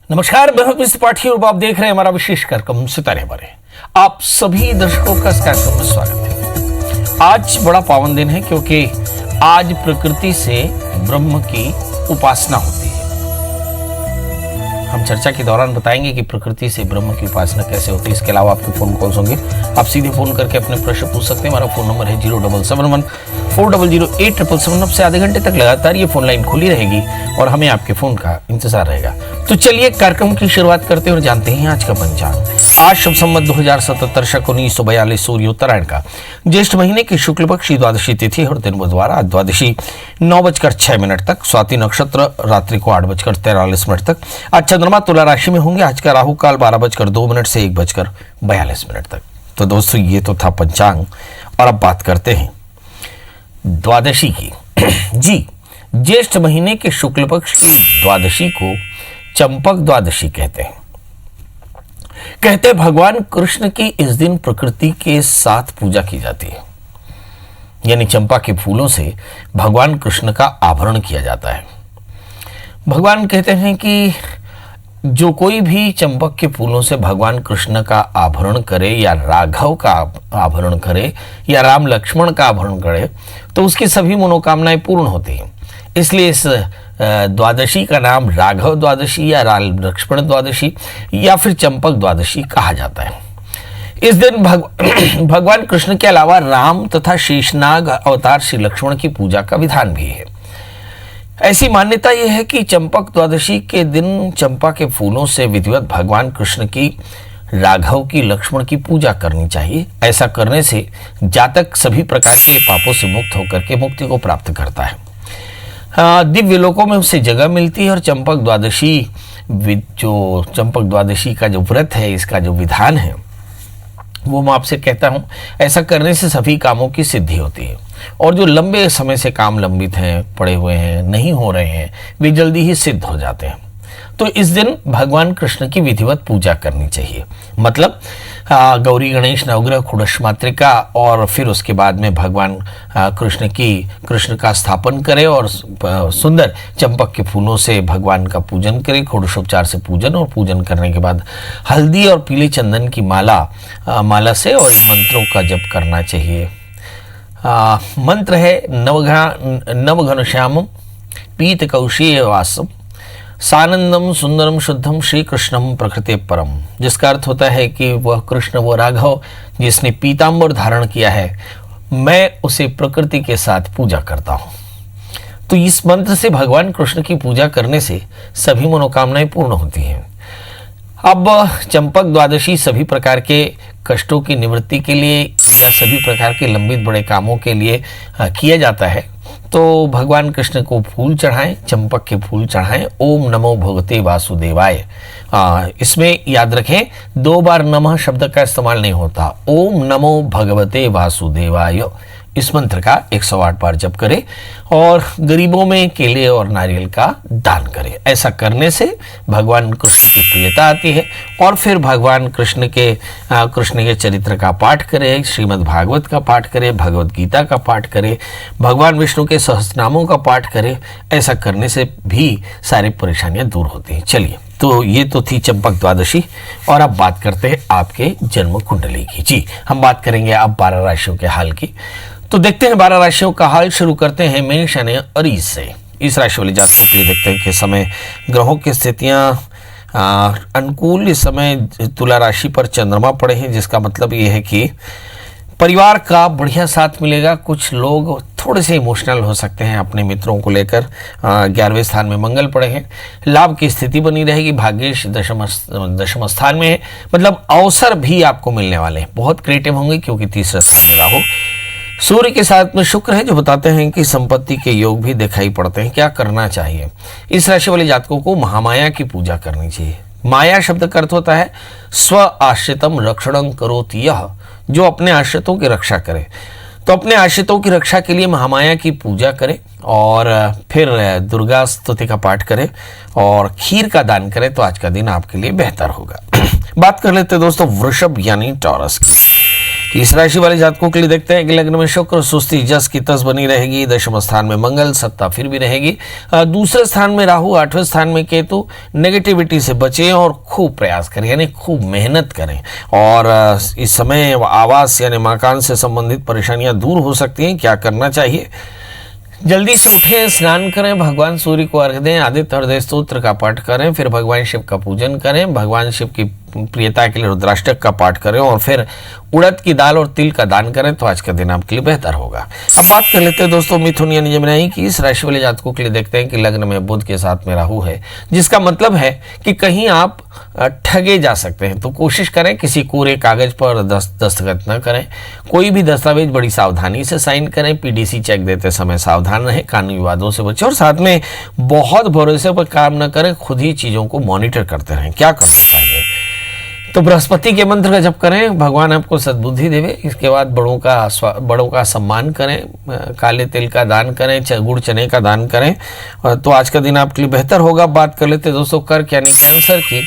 नमस्कार, मैं हूं त्रिपाठी और आप देख रहे हैं हमारा विशेष कार्यक्रम सितारे बारे। आप सभी दर्शकों का इस कार्यक्रम में स्वागत है। आज बड़ा पावन दिन है क्योंकि आज प्रकृति से ब्रह्म की उपासना होती है। हम चर्चा के दौरान बताएंगे कि प्रकृति से ब्रह्म की उपासना कैसे होती है। इसके अलावा आपके फोन कॉल्स होंगे, आप सीधे फोन करके अपने प्रश्न पूछ सकते हैं। हमारा फोन नंबर है 0771400877। अब से आधे घंटे तक लगातार ये फोन लाइन खुली रहेगी और हमें आपके फोन का इंतजार रहेगा। तो चलिए कार्यक्रम की शुरुआत करते हैं और जानते हैं आज का पंचांग। आज शुभ संवत 2077 शक 1942 सूर्योत्तरायण का ज्येष्ठ महीने की शुक्ल पक्ष की द्वादशी तिथि और दिन बुधवार। आज द्वादशी 9:06 तक, स्वाति नक्षत्र रात्रि को 8:43 तक। आज चंद्रमा तुला राशि में होंगे। आज का राहु काल 12:02 से 1:42 तक। तो दोस्तों, ये तो था पंचांग और अब बात करते हैं द्वादशी की। जी, ज्येष्ठ महीने के शुक्ल पक्ष की द्वादशी को चंपक द्वादशी कहते हैं। भगवान कृष्ण की इस दिन प्रकृति के साथ पूजा की जाती है, यानी चंपा के फूलों से भगवान कृष्ण का आभरण किया जाता है। भगवान कहते हैं कि जो कोई भी चंपक के फूलों से भगवान कृष्ण का आभरण करे या राघव का आभरण करे या राम लक्ष्मण का आभरण करे तो उसकी सभी मनोकामनाएं पूर्ण होती हैं। इसलिए इस द्वादशी का नाम राघव द्वादशी या राम लक्ष्मण द्वादशी या फिर चंपक द्वादशी कहा जाता है। इस दिन भगवान कृष्ण के अलावा राम तथा शेषनाग अवतार श्री लक्ष्मण की पूजा का विधान भी है। ऐसी मान्यता यह है कि चंपक द्वादशी के दिन चंपा के फूलों से विधिवत भगवान कृष्ण की, राघव की, लक्ष्मण की पूजा करनी चाहिए। ऐसा करने से जातक सभी प्रकार के पापों से मुक्त होकर के मुक्ति को प्राप्त करता है। दिव्य लोकों में उसे जगह मिलती है। और चंपक द्वादशी का जो व्रत है, इसका जो विधान है वो मैं आपसे कहता हूँ। ऐसा करने से सभी कामों की सिद्धि होती है और जो लंबे समय से काम लंबित हैं, पड़े हुए हैं, नहीं हो रहे हैं, वे जल्दी ही सिद्ध हो जाते हैं। तो इस दिन भगवान कृष्ण की विधिवत पूजा करनी चाहिए। मतलब गौरी गणेश नवग्रह खुड़श मातृका और फिर उसके बाद में भगवान कृष्ण का स्थापन करें और सुंदर चंपक के फूलों से भगवान का पूजन करें। षोडशोपचार से पूजन और पूजन करने के बाद हल्दी और पीले चंदन की माला से और मंत्रों का जप करना चाहिए। मंत्र है नवघनश्यामम पीत कौशीय वासम सानंदम सुंदरम शुद्धम श्री कृष्णम प्रकृति परम, जिसका अर्थ होता है कि वह कृष्ण, वो राघव जिसने पीतांबर धारण किया है, मैं उसे प्रकृति के साथ पूजा करता हूँ। तो इस मंत्र से भगवान कृष्ण की पूजा करने से सभी मनोकामनाएं पूर्ण होती हैं। अब चंपक द्वादशी सभी प्रकार के कष्टों की निवृत्ति के लिए या सभी प्रकार के लंबित बड़े कामों के लिए किया जाता है। तो भगवान कृष्ण को फूल चढ़ाएं, चंपक के फूल चढ़ाएं। ओम नमो भगवते वासुदेवाय। इसमें याद रखें, 2 बार नमः शब्द का इस्तेमाल नहीं होता। ओम नमो भगवते वासुदेवाय इस मंत्र का 108 बार जप करें और गरीबों में केले और नारियल का दान करें। ऐसा करने से भगवान कृष्ण की प्रियता आती है। और फिर भगवान कृष्ण के चरित्र का पाठ करें, श्रीमद् भागवत का पाठ करें, भगवत गीता का पाठ करें, भगवान विष्णु के सहस्रनामों का पाठ करें। ऐसा करने से भी सारी परेशानियां दूर होती हैं। चलिए, तो ये तो थी चंपक द्वादशी और अब बात करते हैं आपके जन्म कुंडली की। जी, हम बात करेंगे अब 12 राशियों के हाल की। तो देखते हैं 12 राशियों का हाल। शुरू करते हैं मेष यानी अरीज से। इस राशि वाले जातकों के लिए देखते हैं कि समय ग्रहों की स्थितियां अनुकूल। इस समय तुला राशि पर चंद्रमा पड़े हैं, जिसका मतलब ये है कि परिवार का बढ़िया साथ मिलेगा। कुछ लोग थोड़े से इमोशनल हो सकते हैं अपने मित्रों को लेकर। 11वें स्थान में मंगल पड़े हैं। लाभ की स्थिति बनी रहेगी। भाग्येश दशम स्थान में है, मतलब अवसर भी आपको मिलने वाले हैं। बहुत क्रिएटिव होंगे क्योंकि तीसरे स्थान में राहु, सूर्य के साथ में शुक्र है, जो बताते हैं कि संपत्ति के योग भी दिखाई पड़ते हैं। क्या करना चाहिए? इस राशि वाले जातकों को महामाया की पूजा करनी चाहिए। माया शब्द का अर्थ होता है स्व आश्रितम रक्षणं करोति यः, जो अपने आश्रितों की रक्षा करे। तो अपने आश्रितों की रक्षा के लिए महामाया की पूजा करें और फिर दुर्गा स्तुति का पाठ करें और खीर का दान करें, तो आज का दिन आपके लिए बेहतर होगा। बात कर लेते हैं दोस्तों वृषभ यानी टॉरस की। इस राशि वाले जातकों के लिए देखते हैं कि लग्न में शुक्र सुस्ती जस की तस बनी रहेगी। दशम स्थान में मंगल, सत्ता फिर भी रहेगी। दूसरे स्थान में राहु, 8वें स्थान में केतु। नेगेटिविटी से बचें और खूब प्रयास करें, यानी खूब मेहनत करें। और इस समय आवास यानी मकान से संबंधित परेशानियां दूर हो सकती हैं। क्या करना चाहिए? जल्दी से उठें, स्नान करें, भगवान सूर्य को अर्घ दें, आदित्य हृदय स्तोत्र का पाठ करें, फिर भगवान शिव का पूजन करें, भगवान शिव की प्रियता के लिए रुद्राष्टक का पाठ करें और फिर उड़द की दाल और तिल का दान करें तो आज का दिन आपके लिए बेहतर होगा। अब बात कर लेते हैं दोस्तों मिथुन यानी जमिनी की। इस राशि वाले जातकों के लिए देखते हैं कि लग्न में बुध के साथ में राहु है, जिसका मतलब है कि कहीं आप ठगे जा सकते हैं। तो कोशिश करें किसी कोरे कागज पर दस्तखत न करें। कोई भी दस्तावेज बड़ी सावधानी से साइन करें। पीडीसी चेक देते समय सावधान रहें, कानूनी विवादों से बचें और साथ में बहुत भरोसे पर काम न करें। खुद ही चीजों को मॉनिटर करते रहें। क्या करना चाहिए? तो बृहस्पति के मंत्र का जप करें, भगवान आपको सद्बुद्धि देवे। इसके बाद बड़ों का सम्मान करें, काले तिल का दान करें, गुड़ चने का दान करें तो आज का दिन आपके लिए बेहतर होगा। बात कर लेते हैं दोस्तों कर्क यानी कैंसर की।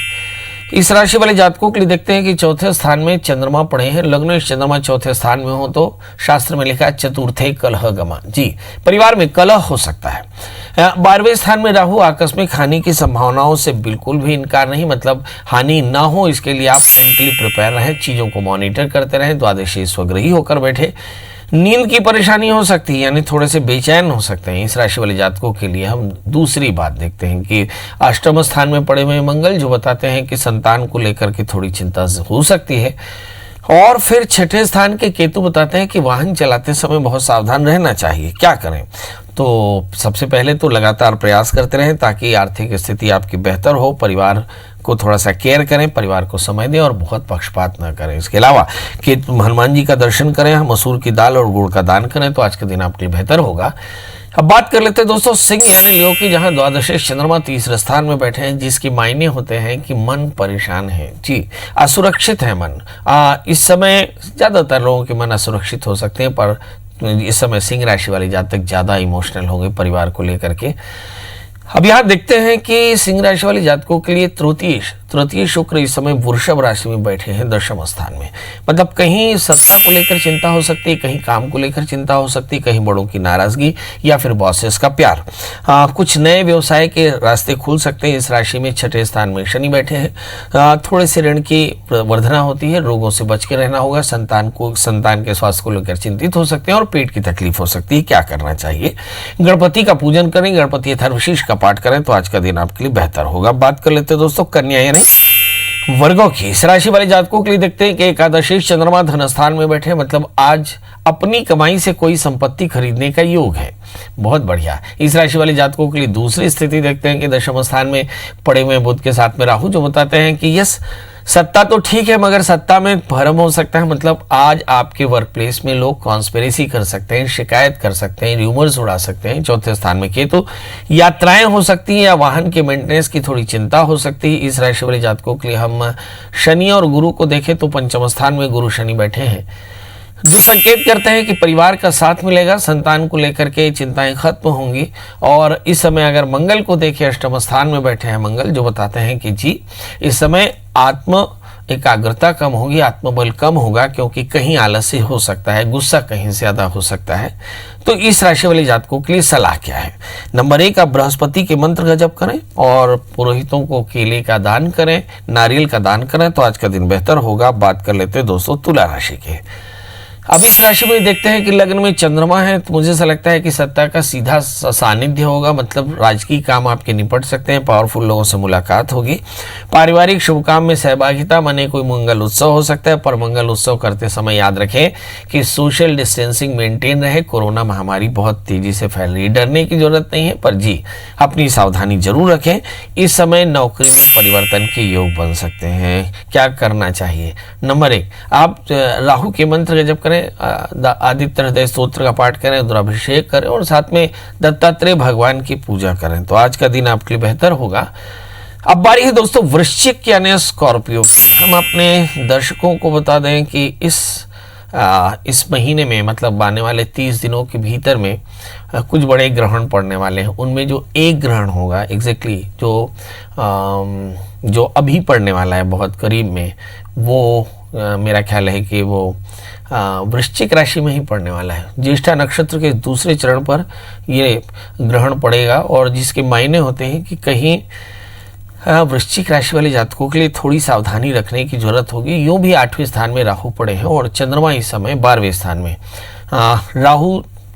इस राशि वाले जातकों के लिए देखते हैं कि चौथे स्थान में चंद्रमा पड़े हैं। लग्न चंद्रमा चौथे स्थान में हो तो शास्त्र में लिखा है चतुर्थे कलह गमा। जी, परिवार में कलह हो सकता है। 12वें स्थान में राहु, आकस्मिक हानि की संभावनाओं से बिल्कुल भी इनकार नहीं, मतलब हानि ना हो इसके लिए आप मेंटली प्रिपेयर रहें, चीजों को मॉनिटर करते रहें, द्वादशी स्वग्रही होकर बैठे। नींद की परेशानी हो सकती है, यानी थोड़े से बेचैन हो सकते हैं। इस राशि वाले जातकों के लिए हम दूसरी बात देखते हैं कि अष्टम स्थान में पड़े हुए मंगल जो बताते हैं कि संतान को लेकर के थोड़ी चिंता हो सकती है। और फिर छठे स्थान के केतु बताते हैं कि वाहन चलाते समय बहुत सावधान रहना चाहिए। क्या करें? तो सबसे पहले तो लगातार प्रयास करते रहें ताकि आर्थिक स्थिति आपकी बेहतर हो। परिवार को थोड़ा सा केयर करें, परिवार को समय दें और बहुत पक्षपात न करें। इसके अलावा कि हनुमान जी का दर्शन करें, मसूर की दाल और गुड़ का दान करें तो आज का दिन आपके लिए बेहतर होगा। अब बात कर लेते हैं दोस्तों सिंह यानी लियो की, जहां द्वादश चंद्रमा तीसरे स्थान में बैठे हैं, जिसके मायने होते हैं कि मन परेशान है। जी, असुरक्षित है मन। इस समय ज्यादातर लोगों के मन असुरक्षित हो सकते हैं, पर इस समय सिंह राशि वाले जातक ज्यादा इमोशनल होंगे परिवार को लेकर के। अब यहाँ देखते हैं कि सिंह राशि वाले जातकों के लिए तृतीय शुक्र इस समय वृषभ राशि में बैठे हैं दशम स्थान में। मतलब कहीं सत्ता को लेकर चिंता हो सकती है, कहीं काम को लेकर चिंता हो सकती है, कहीं बड़ों की नाराजगी या फिर बॉसेस का प्यार। कुछ नए व्यवसाय के रास्ते खुल सकते हैं। इस राशि में छठे स्थान में शनि बैठे हैं। थोड़े से ऋण की वर्धना होती है, रोगों से बच के रहना होगा। संतान के स्वास्थ्य को लेकर चिंतित हो सकते हैं और पेट की तकलीफ हो सकती है। क्या करना चाहिए? गणपति का पूजन करें, गणपति अथर्वशीष का पाठ करें तो आज का दिन आपके लिए बेहतर होगा। बात कर लेते हैं दोस्तों कन्या यानी वर्गों की। इस राशि वाले जातकों के लिए देखते हैं कि एकादशी चंद्रमा धन स्थान में बैठे, मतलब आज अपनी कमाई से कोई संपत्ति खरीदने का योग है। बहुत बढ़िया। इस राशि वाले जातकों के लिए दूसरी स्थिति देखते हैं कि दशम स्थान में पड़े हुए बुध के साथ में राहु जो बताते हैं कि यस, सत्ता तो ठीक है मगर सत्ता में भ्रम हो सकता है। मतलब आज आपके वर्क प्लेस में लोग कॉन्स्पिरेसी कर सकते हैं, शिकायत कर सकते हैं, र्यूमर्स उड़ा सकते हैं। चौथे स्थान में केतु, यात्राएं हो सकती हैं या वाहन के मेंटेनेंस की थोड़ी चिंता हो सकती है। इस राशि वाले जातकों के लिए हम शनि और गुरु को देखें तो पंचम स्थान में गुरु शनि बैठे हैं, जो संकेत करते हैं कि परिवार का साथ मिलेगा, संतान को लेकर के चिंताएं खत्म होंगी। और इस समय अगर मंगल को देखें, अष्टम स्थान में बैठे हैं मंगल जो बताते हैं कि जी इस समय आत्म एकाग्रता कम होगी, आत्मबल कम होगा, क्योंकि कहीं आलस्य हो सकता है, गुस्सा कहीं से ज्यादा हो सकता है। तो इस राशि वाले जातकों के लिए सलाह क्या है? नंबर 1, आप बृहस्पति के मंत्र का जप करें और पुरोहितों को केले का दान करें, नारियल का दान करें तो आज का दिन बेहतर होगा। बात कर लेते हैं दोस्तों तुला राशि के। अब इस राशि में देखते हैं कि लग्न में चंद्रमा है, तो मुझे ऐसा लगता है कि सत्ता का सीधा सानिध्य होगा, मतलब राजकीय काम आपके निपट सकते हैं, पावरफुल लोगों से मुलाकात होगी। पारिवारिक शुभ काम में सहभागिता, माने कोई मंगल उत्सव हो सकता है, पर मंगल उत्सव करते समय याद रखें कि सोशल डिस्टेंसिंग मेंटेन रहे। कोरोना महामारी बहुत तेजी से फैल रही है, डरने की जरूरत नहीं है, पर जी अपनी सावधानी जरूर रखें। इस समय नौकरी में परिवर्तन के योग बन सकते हैं। क्या करना चाहिए? नंबर 1, आप राहु के मंत्र का जप करें, आदित्य हृदय स्तोत्र का पाठ करें, रुद्राभिषेक करें और साथ में दत्तात्रेय भगवान की पूजा करें तो आज का दिन आपके लिए बेहतर होगा। अब बारी है दोस्तों वृश्चिक यानी स्कॉर्पियो की। हम अपने दर्शकों को बता दें कि इस महीने में, मतलब आने वाले 30 दिनों के भीतर में कुछ बड़े ग्रहण पड़ने वाले हैं। उनमें जो एक ग्रहण होगा एग्जैक्टली जो अभी पड़ने वाला है बहुत करीब में, वो मेरा ख्याल है कि वो वृश्चिक राशि में ही पड़ने वाला है। ज्येष्ठा नक्षत्र के दूसरे चरण पर ये ग्रहण पड़ेगा और जिसके मायने होते हैं कि कहीं वृश्चिक राशि वाले जातकों के लिए थोड़ी सावधानी रखने की जरूरत होगी। यूं भी 8वें स्थान में राहु पड़े हैं और चंद्रमा इस समय 12वें स्थान में।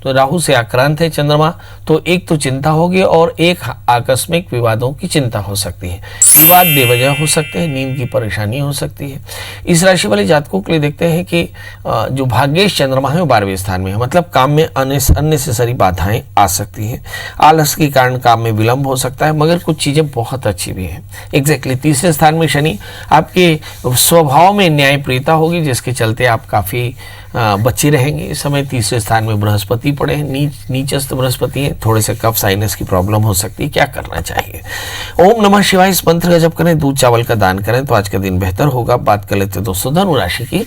राहु से आक्रांत है चंद्रमा, तो एक तो चिंता होगी और एक आकस्मिक विवादों की चिंता हो सकती है। विवाद बेवजह हो सकते हैं, नींद की परेशानी हो सकती है। इस राशि वाले जातकों के लिए देखते हैं कि जो भाग्येश चंद्रमा है वो 12वें स्थान में है, मतलब काम में अननेसेसरी बाधाएं आ सकती हैं। आलस के कारण काम में विलंब हो सकता है, मगर कुछ चीजें बहुत अच्छी भी हैं। एग्जैक्टली तीसरे स्थान में शनि, आपके स्वभाव में न्यायप्रियता होगी जिसके चलते आप काफी बच्चे रहेंगे। इस समय तीसरे स्थान में बृहस्पति पड़े हैं, नीचस्थ बृहस्पति है। थोड़े से कफ साइनस की प्रॉब्लम हो सकती है। क्या करना चाहिए? ओम नमः शिवाय इस मंत्र का जप करें, दूध चावल का दान करें तो आज का दिन बेहतर होगा। बात कर लेते हैं दोस्तों धनु राशि की।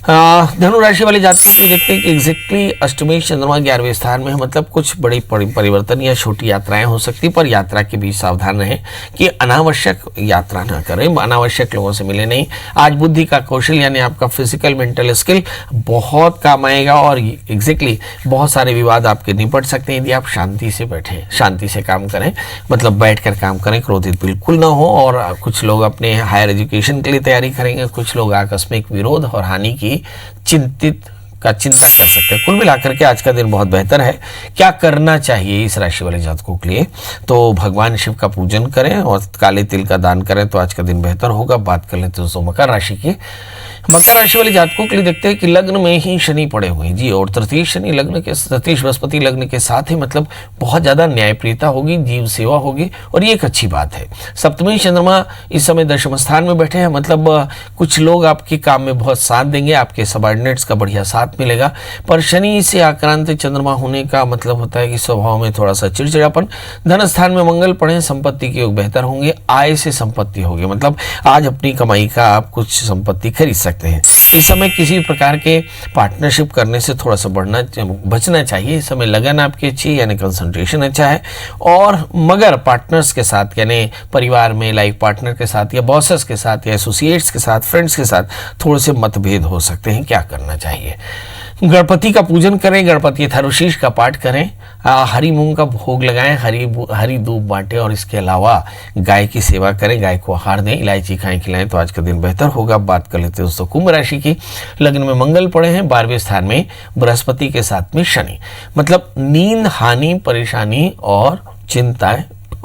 धनु राशि वाले जातकों को देखते हैं कि एग्जैक्टली अष्टमेश चंद्रमा 11वें स्थान में है, मतलब कुछ बड़ी परिवर्तन या छोटी यात्राएं हो सकती, पर यात्रा के बीच सावधान रहें कि अनावश्यक यात्रा ना करें, अनावश्यक लोगों से मिले नहीं। आज बुद्धि का कौशल यानी आपका फिजिकल मेंटल स्किल बहुत काम आएगा और एग्जैक्टली बहुत सारे विवाद आपके निपट सकते हैं यदि आप शांति से बैठे, शांति से काम करें, मतलब बैठ कर काम करें, क्रोधित बिल्कुल ना हो। और कुछ लोग अपने हायर एजुकेशन के लिए तैयारी करेंगे, कुछ लोग आकस्मिक विरोध और हानि की चिंता कर सकते हैं। कुल मिलाकर के आज का दिन बहुत बेहतर है। क्या करना चाहिए इस राशि वाले जातकों के लिए? तो भगवान शिव का पूजन करें और काले तिल का दान करें तो आज का दिन बेहतर होगा। बात कर लेते हैं दोस्तों मकर राशि की। मकर राशि वाले जातकों के लिए देखते हैं कि लग्न में ही शनि पड़े हुए हैं जी, और तृतीय शनि लग्न के, तृतीय बृहस्पति लग्न के साथ ही, मतलब बहुत ज्यादा न्यायप्रियता होगी, जीव सेवा होगी और ये एक अच्छी बात है। सप्तमी चंद्रमा इस समय दशम स्थान में बैठे हैं, मतलब कुछ लोग आपके काम में बहुत साथ देंगे, आपके सबऑर्डिनेट्स का बढ़िया साथ मिलेगा। पर शनि से आक्रांत चंद्रमा होने का मतलब होता है कि स्वभाव में थोड़ा सा चिड़चिड़ापन। धन स्थान में मंगल पड़े, संपत्ति के योग बेहतर होंगे, आय से संपत्ति होगी, मतलब आज अपनी कमाई का आप कुछ संपत्ति खरीद सकते हैं। इस समय किसी प्रकार के पार्टनरशिप करने से थोड़ा सा बचना चाहिए। इस समय लगन आपकी अच्छी यानी कंसंट्रेशन अच्छा है, और मगर पार्टनर्स के साथ यानी परिवार में लाइफ पार्टनर के साथ या बॉसेस के साथ या एसोसिएट्स के साथ, फ्रेंड्स के साथ थोड़े से मतभेद हो सकते हैं। क्या करना चाहिए? गणपति का पूजन करें, गणपति थरुशीष का पाठ करें, हरी मूंग का भोग लगाएं, हरी दूब बांटें और इसके अलावा गाय की सेवा करें, गाय को आहार दें, इलायची खाएं खिलाएं तो आज का दिन बेहतर होगा। बात कर लेते हैं दोस्तों कुंभ राशि की। लग्न में मंगल पड़े हैं, 12वें स्थान में बृहस्पति के साथ में शनि, मतलब नींद हानि, परेशानी और चिंताएं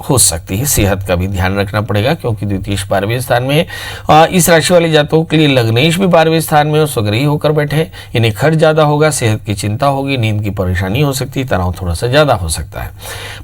हो सकती है। सेहत का भी ध्यान रखना पड़ेगा क्योंकि द्वितीय 12वें स्थान में है। इस राशि वाले जातकों के लिए लग्नेश भी 12वें स्थान में और स्वग्रही होकर बैठे, इन्हें खर्च ज्यादा होगा, सेहत की चिंता होगी, नींद की परेशानी हो सकती है, तनाव थोड़ा सा ज्यादा हो सकता है।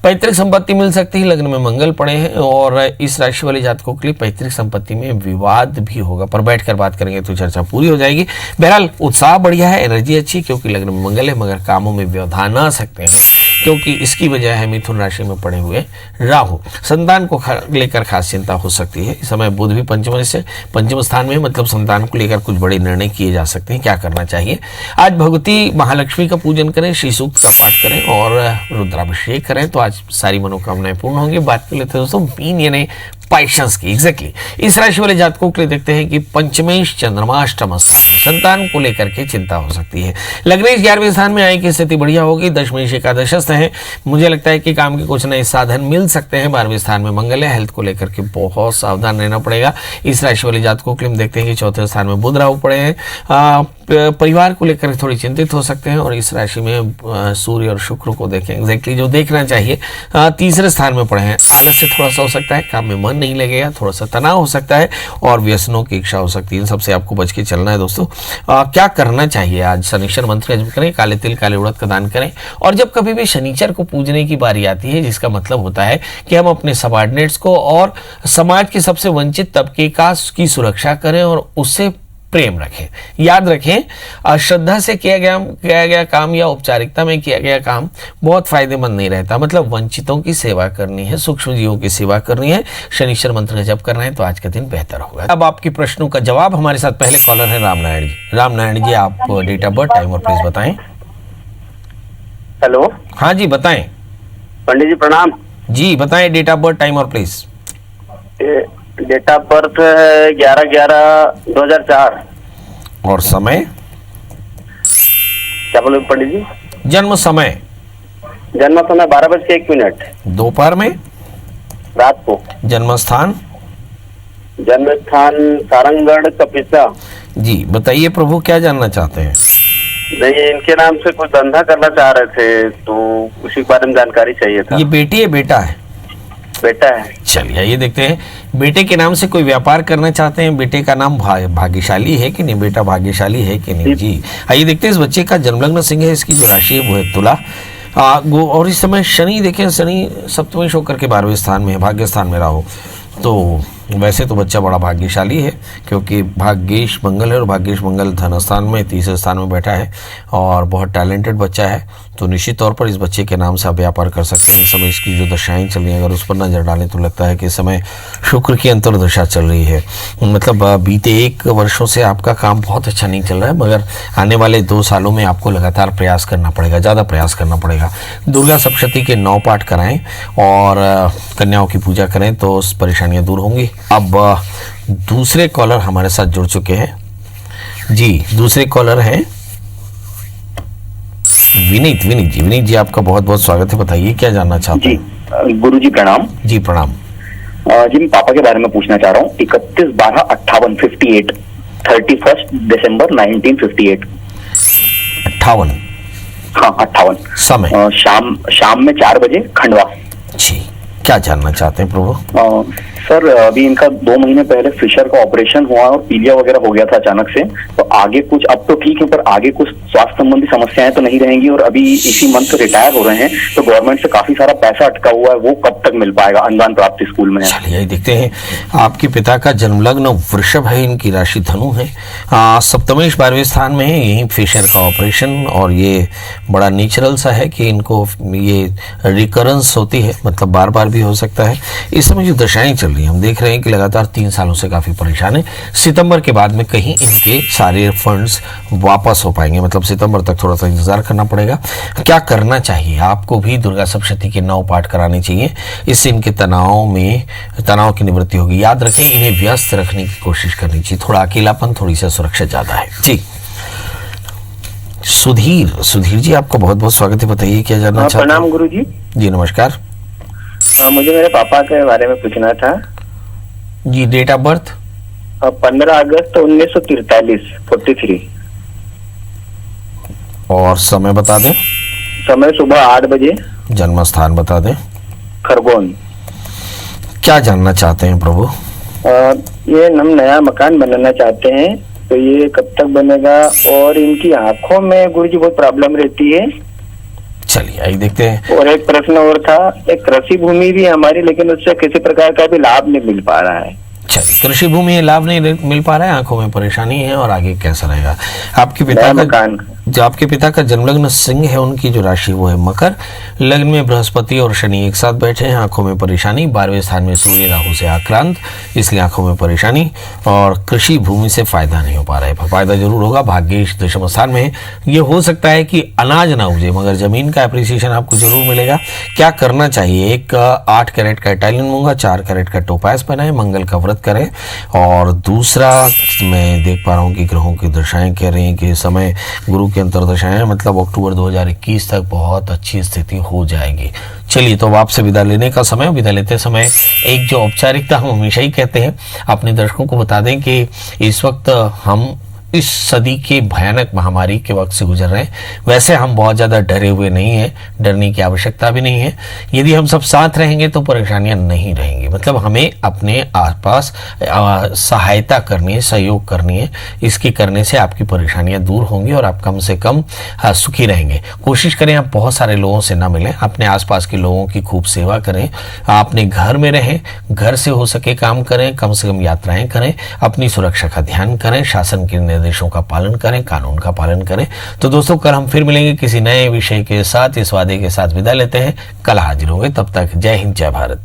पैतृक संपत्ति मिल सकती है, लग्न में मंगल पड़े हैं और इस राशि वाले जातकों के लिए पैतृक संपत्ति में विवाद भी होगा, पर बैठकर बात करेंगे तो चर्चा पूरी हो जाएगी। बहरहाल उत्साह बढ़िया है, एनर्जी अच्छी, क्योंकि लग्न में मंगल है, मगर कामों में व्यवधान आ सकते हैं क्योंकि इसकी वजह है मिथुन राशि में पड़े हुए राहु। संतान को लेकर खास चिंता हो सकती है। इस समय बुध भी पंचम स्थान में, मतलब संतान को लेकर कुछ बड़े निर्णय किए जा सकते हैं। क्या करना चाहिए? आज भगवती महालक्ष्मी का पूजन करें, श्री सूक्त का पाठ करें और रुद्राभिषेक करें तो आज सारी मनोकामनाएं पूर्ण होंगी। बात कर लेते हैं दोस्तों मीन यानी पैशंस की। एग्जैक्टली इस राशि वाले जातकों के लिए देखते हैं कि पंचमेश चंद्रमा अष्टम स्थान में, संतान को लेकर के चिंता हो सकती है। लग्नेश 11वें स्थान में, आय की स्थिति बढ़िया होगी, दशमेश एकादशस्थ है, मुझे लगता है कि काम के कुछ नए साधन मिल सकते हैं। 12वें स्थान में मंगल है, हेल्थ को लेकर के बहुत सावधान रहना पड़ेगा। इस राशि वाले जातकों के लिए हम देखते हैं कि चौथे स्थान में बुध राहु पड़े हैं, परिवार को लेकर थोड़ी चिंतित हो सकते हैं। और इस राशि में सूर्य और शुक्र को देखें, एग्जैक्टली जो देखना चाहिए। तीसरे स्थान में पड़े हैं, आलस से थोड़ा सा हो सकता है, काम में मन नहीं लगेगा, थोड़ा सा तनाव हो सकता है और व्यसनों की इच्छा हो सकती है। इन सबसे आपको बच के चलना है दोस्तों। क्या करना चाहिए? आज शनिश्चर मंत्र का जप करें, काले तिल काले उड़द का दान करें और जब कभी भी शनिचर को पूजने की बारी आती है, जिसका मतलब होता है कि हम अपने सबऑर्डिनेट्स को और समाज के सबसे वंचित तबके की सुरक्षा करें और उससे प्रेम रखें। याद रखें, श्रद्धा से किया गया काम या औपचारिकता में किया गया काम बहुत फायदेमंद नहीं रहता। मतलब वंचितों की सेवा करनी है, सूक्ष्म जीवों की सेवा करनी है, शनिश्चर मंत्र का जप करना है तो आज का दिन बेहतर होगा। अब आपके प्रश्नों का जवाब हमारे साथ पहले कॉलर है रामनारायण जी। रामनारायण जी, आप डेट ऑफ बर्थ, टाइम और प्लेस बताएं। हेलो, हाँ जी बताएं। पंडित जी प्रणाम जी, बताएं डेट ऑफ बर्थ, टाइम और प्लेस। डेट ऑफ बर्थ है 11/11/2004 और समय क्या बोले पंडित जी? जन्म समय? जन्म समय 12:01। दोपहर में? रात को। जन्म स्थान? जन्म स्थान सारंगगढ़ कपिसा। जी बताइए प्रभु, क्या जानना चाहते हैं? नहीं, इनके नाम से कुछ धंधा करना चाह रहे थे, तो उसी के बारे में जानकारी चाहिए था। ये बेटी है बेटा है? बेटा है। चलिए ये देखते हैं, बेटे के नाम से कोई व्यापार करना चाहते हैं? बेटे का नाम भाग्यशाली है कि नहीं? बेटा भाग्यशाली है कि नहीं? जी आइए देखते हैं, इस बच्चे का जन्मलग्न सिंह है, इसकी जो राशि है वो है तुला। और इस समय शनि देखें, शनि सप्तमी होकर के 12वें स्थान में है, भाग्य स्थान में राहु। तो वैसे तो बच्चा बड़ा भाग्यशाली है, क्योंकि भाग्येश मंगल है और भाग्येश मंगल धन स्थान में तीसरे स्थान में बैठा है और बहुत टैलेंटेड बच्चा है। तो निश्चित तौर पर इस बच्चे के नाम से आप व्यापार कर सकते हैं। इस समय इसकी जो दशाएं चल रही हैं, अगर उस पर नजर डालें तो लगता है कि इस समय शुक्र की अंतर्दशा चल रही है। मतलब बीते 1 वर्षों से आपका काम बहुत अच्छा नहीं चल रहा है, मगर आने वाले 2 सालों में आपको लगातार प्रयास करना पड़ेगा, ज़्यादा प्रयास करना पड़ेगा। दुर्गा सप्तशती के 9 पाठ कराएं और कन्याओं की पूजा करें तो उस परेशानियां दूर होंगी। अब दूसरे कॉलर हमारे साथ जुड़ चुके हैं। जी दूसरे कॉलर हैं विनीत। विनीत जी आपका बहुत बहुत स्वागत है, बताइए क्या जानना चाहते हैं? जी गुरु जी प्रणाम। जी प्रणाम। जी मैं पापा के बारे में पूछना चाह रहा हूँ। 31/12/58 31 दिसंबर 1958। 58? हाँ 58। समय? शाम में 4 बजे, खंडवा। जी क्या जानना चाहते हैं प्रभु? सर अभी इनका 2 महीने पहले फिशर का ऑपरेशन हुआ और पीलिया वगैरह हो गया था अचानक से। तो आगे कुछ, अब तो ठीक है, पर आगे कुछ स्वास्थ्य संबंधी समस्याएं तो नहीं रहेंगी। और अभी इसी मंथ रिटायर हो रहे हैं, तो गवर्नमेंट से काफी सारा पैसा अटका हुआ है, वो कब तक मिल पाएगा? अनुदान प्राप्ति स्कूल में है। चलिए देखते हैं, आपके पिता का जन्मलग्न वृषभ है, इनकी राशि धनु है, सप्तमेश 12वें स्थान में है, यही फिशर का ऑपरेशन। और ये बड़ा नेचुरल सा है कि इनको ये रिकरेंस होती है, मतलब बार बार भी हो सकता है। इस समय जो दशाएं चल रही हैं, हम देख रहे हैं कि लगातार 3 सालों से काफ़ी परेशान है। सितंबर के बाद में कहीं इनके सारे फंड्स वापस हो पाएंगे, मतलब सितंबर तक थोड़ा सा इंतजार करना पड़ेगा। क्या करना चाहिए? आपको भी दुर्गा सप्तशती के 9 पाठ कराने चाहिए, इससे इनके तनाव की निवृत्ति होगी। याद रखें, इन्हें व्यस्त रखने की कोशिश करनी चाहिए, थोड़ा अकेलापन, थोड़ी सी सुरक्षा ज़्यादा है। जी सुधीर जी आपका बहुत बहुत स्वागत है, बताइए क्या जानना चाहते हैं? प्रणाम गुरु जी। जी नमस्कार। मुझे मेरे पापा के बारे में पूछना था। जी डेट ऑफ बर्थ? 15 अगस्त 1943 43। और समय बता दें? समय सुबह 8 बजे। जन्म स्थान बता दें? खरगोन। क्या जानना चाहते हैं प्रभु? ये हम नया मकान बनाना चाहते हैं, तो ये कब तक बनेगा? और इनकी आंखों में गुरुजी बहुत प्रॉब्लम रहती है। चलिए आइए देखते हैं। और एक प्रश्न और था, एक कृषि भूमि भी हमारी, लेकिन उससे किसी प्रकार का भी लाभ नहीं मिल पा रहा है। चलिए, कृषि भूमि है, लाभ नहीं मिल पा रहा है, आंखों में परेशानी है, और आगे कैसा रहेगा? आपके पिता का जन्मलग्न सिंह है, उनकी जो राशि वो है मकर। लग्न में बृहस्पति और शनि एक साथ बैठे हैं, आंखों में परेशानी। 12वें स्थान में सूर्य राहु से आक्रांत, इसलिए आंखों में परेशानी। और कृषि भूमि से फायदा नहीं हो पा रहा है, फायदा जरूर होगा, भाग्येश दशम स्थान में है। ये हो सकता है कि अनाज ना उपजे, मगर जमीन का अप्रिसिएशन आपको जरूर मिलेगा। क्या करना चाहिए? एक 8 कैरेट का इटालियन मूंगा, 4 कैरेट का टोपाज पहनाएं, मंगल का व्रत करें। और दूसरा, मैं देख पा रहा हूँ कि ग्रहों की दशाएं कह रही हैं कि समय गुरु की अंतर्दशाएं, मतलब अक्टूबर 2021 तक बहुत अच्छी स्थिति हो जाएगी। चलिए, तो अब आपसे विदा लेने का समय। विदा लेते समय एक जो औपचारिकता हम हमेशा ही कहते हैं, अपने दर्शकों को बता दें कि इस वक्त हम इस सदी के भयानक महामारी के वक्त से गुजर रहे हैं। वैसे हम बहुत ज़्यादा डरे हुए नहीं हैं, डरने की आवश्यकता भी नहीं है। यदि हम सब साथ रहेंगे तो परेशानियां नहीं रहेंगी। मतलब हमें अपने आसपास सहायता करनी है, सहयोग करनी है। इसके करने से आपकी परेशानियां दूर होंगी और आप कम से कम सुखी रहेंगे। कोशिश करें आप बहुत सारे लोगों से ना मिलें, अपने आसपास के लोगों की खूब सेवा करें, अपने घर में रहें, घर से हो सके काम करें, कम से कम यात्राएं करें, अपनी सुरक्षा का ध्यान करें, शासन के निर्देशों का पालन करें, कानून का पालन करें। तो दोस्तों, कल हम फिर मिलेंगे किसी नए विषय के साथ। इस वादे के साथ विदा लेते हैं, कल हाजिर होंगे। तब तक जय हिंद, जय भारत।